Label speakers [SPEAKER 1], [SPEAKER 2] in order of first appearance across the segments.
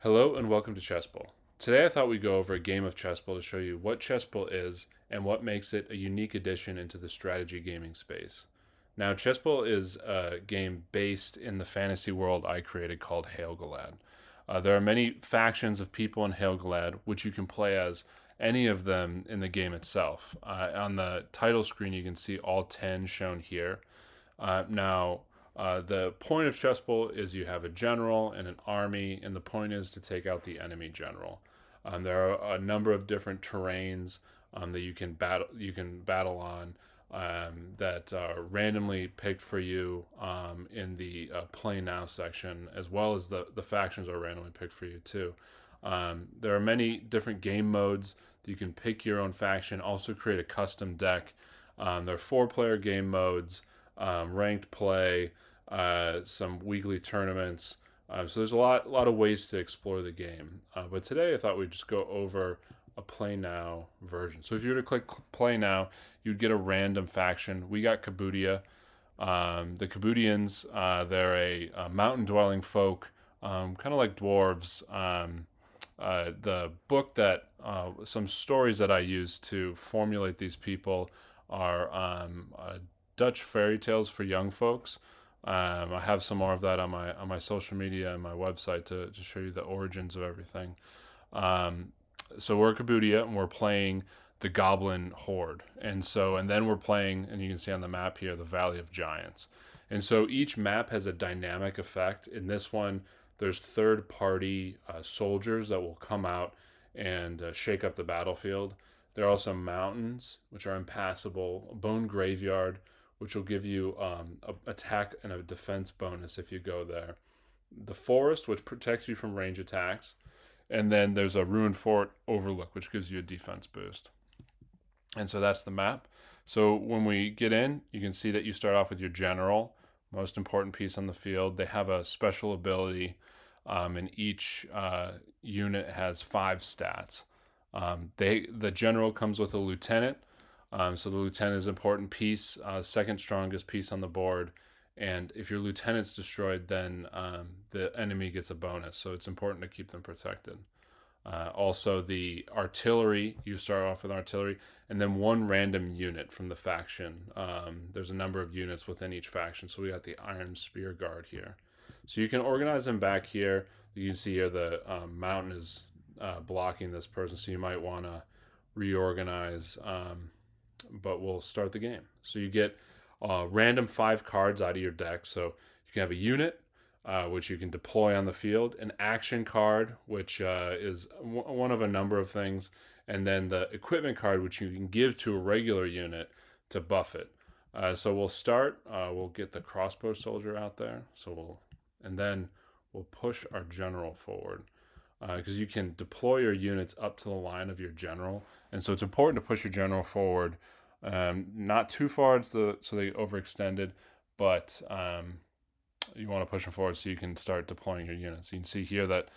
[SPEAKER 1] Hello and welcome to Chespel. Today I thought we'd go over a game of Chespel to show you what Chespel is and what makes it a unique addition into the strategy gaming space. Now, Chespel is a game based in the fantasy world I created called Helgelad. There are many factions of people in Helgelad, which you can play as any of them in the game itself. On the title screen, you can see all 10 shown here. The point of chessbowl is you have a general and an army, and the point is to take out the enemy general. There are a number of different terrains that you can battle on that are randomly picked for you in the play now section, as well as the factions are randomly picked for you too. There are many different game modes that you can pick your own faction, also create a custom deck. There are 4-player game modes, ranked play, some weekly tournaments. So there's a lot of ways to explore the game. But today I thought we'd just go over a play now version. So if you were to click play now, you'd get a random faction. We got Kabudia. The Kabudians, they're a mountain dwelling folk, kind of like dwarves. The book that some stories that I use to formulate these people are Dutch fairy tales for young folks. I have some more of that on my social media and my website to show you the origins of everything. Um, so we're Kabudia and we're playing the Goblin Horde, and then we're playing, and you can see on the map here, the Valley of Giants. And so each map has a dynamic effect. In this one, there's third-party soldiers that will come out and shake up the battlefield. There are also mountains, which are impassable, a bone graveyard, which will give you a attack and a defense bonus if you go there. The forest, which protects you from range attacks, and then there's a ruined fort overlook, which gives you a defense boost. And so that's the map. So when we get in, you can see that you start off with your general, most important piece on the field. They have a special ability, and each unit has 5 stats. The general comes with a lieutenant, so the lieutenant is an important piece, second strongest piece on the board. And if your lieutenant's destroyed, then the enemy gets a bonus. So it's important to keep them protected. Also, the artillery, you start off with artillery, and then one random unit from the faction. There's a number of units within each faction. So we got the Iron Spear Guard here. So you can organize them back here. You can see here the mountain is blocking this person, so you might want to reorganize. But we'll start the game. So you get random 5 cards out of your deck. So you can have a unit, which you can deploy on the field, an action card, which is one of a number of things, and then the equipment card, which you can give to a regular unit to buff it. So we'll start. We'll get the crossbow soldier out there. And then we'll push our general forward, because you can deploy your units up to the line of your general, and so it's important to push your general forward, not too far so they overextended, but you want to push them forward so you can start deploying your units. You can see here that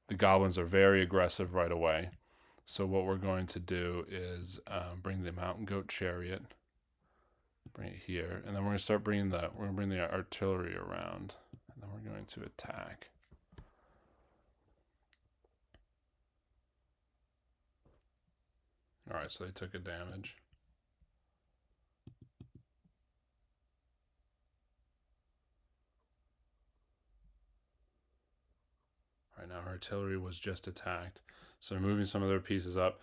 [SPEAKER 1] the goblins are very aggressive right away. So what we're going to do is bring the mountain goat chariot, bring it here, and then we're going to start bringing the artillery around, and then we're going to attack. All right, so they took a damage. Right now, artillery was just attacked, so they're moving some of their pieces up.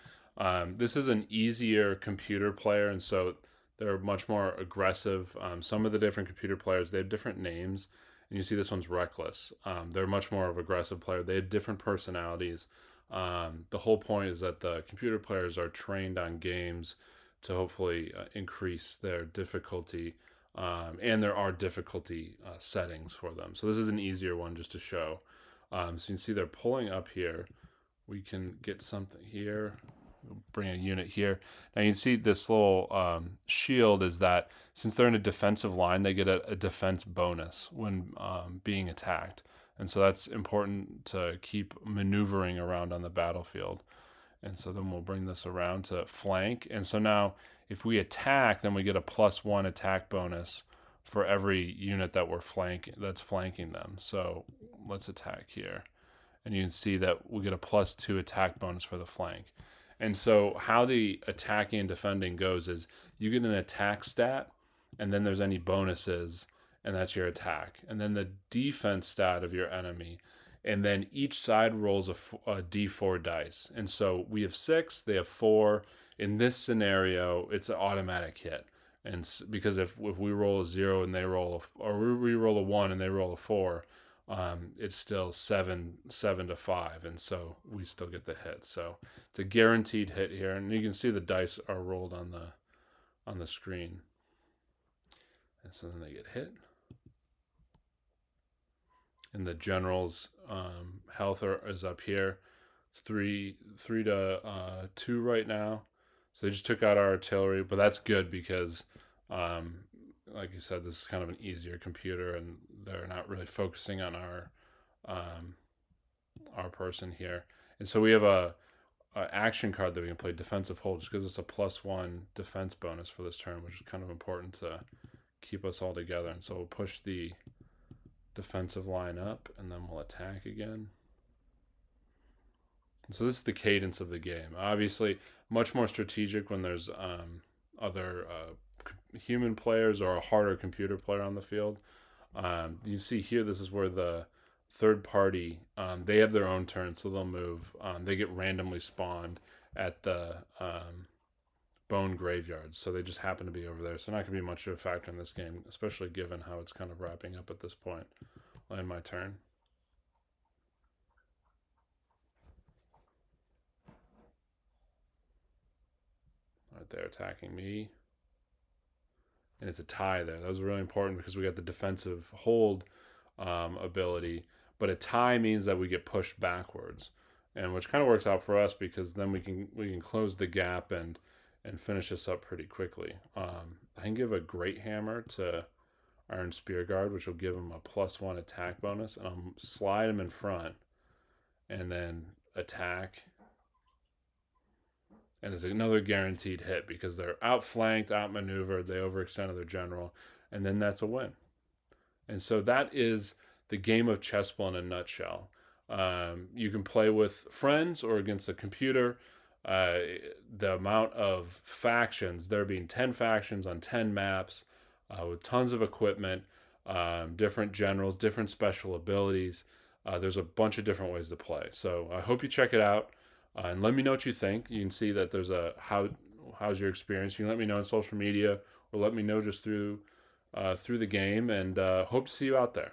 [SPEAKER 1] This is an easier computer player, and so they're much more aggressive. Some of the different computer players, they have different names, and you see this one's Reckless. They're much more of an aggressive player. They have different personalities. The whole point is that the computer players are trained on games to hopefully increase their difficulty, and there are difficulty settings for them. So this is an easier one just to show. So you can see they're pulling up here. We can get something here. We'll bring a unit here. Now you can see this little shield is that since they're in a defensive line, they get a defense bonus when being attacked. And so that's important to keep maneuvering around on the battlefield. And so then we'll bring this around to flank. And so now if we attack, then we get a +1 attack bonus for every unit that that's flanking them. So let's attack here. and you can see that we get a +2 attack bonus for the flank. And so how the attacking and defending goes is you get an attack stat, and then there's any bonuses, and that's your attack. And then the defense stat of your enemy, and then each side rolls a d4 dice. And so we have 6, they have 4. In this scenario, it's an automatic hit. And because if we roll a 0 and they roll or we roll a 1 and they roll a 4, it's still 7-5, and so we still get the hit. So it's a guaranteed hit here, and you can see the dice are rolled on the screen, and so then they get hit. And the general's health is up here. It's 3-2 right now. So they just took out our artillery, but that's good because, like you said, this is kind of an easier computer, and they're not really focusing on our person here. And so we have a action card that we can play, defensive hold, which gives us a +1 defense bonus for this turn, which is kind of important to keep us all together. And so we'll push the defensive line up, and then we'll attack again. And so this is the cadence of the game. Obviously, much more strategic when there's other human players or a harder computer player on the field. You see here, this is where the third party, they have their own turn, so they'll move. They get randomly spawned at the bone graveyards, so they just happen to be over there. So not going to be much of a factor in this game, especially given how it's kind of wrapping up at this point. I'll end my turn. Right there, attacking me. And it's a tie there. That was really important because we got the defensive hold ability, but a tie means that we get pushed backwards, and which kind of works out for us because then we can close the gap and finish this up pretty quickly. I can give a great hammer to Iron Spear Guard, which will give him a +1 attack bonus, and I'll slide him in front and then attack. And it's another guaranteed hit because they're outflanked, outmaneuvered, they overextended their general, and then that's a win. And so that is the game of Chespel in a nutshell. You can play with friends or against a computer. The amount of factions, there being 10 factions on 10 maps with tons of equipment, different generals, different special abilities. There's a bunch of different ways to play. So I hope you check it out. And let me know what you think. You can see that there's how's your experience. You can let me know on social media, or let me know just through the game. And hope to see you out there.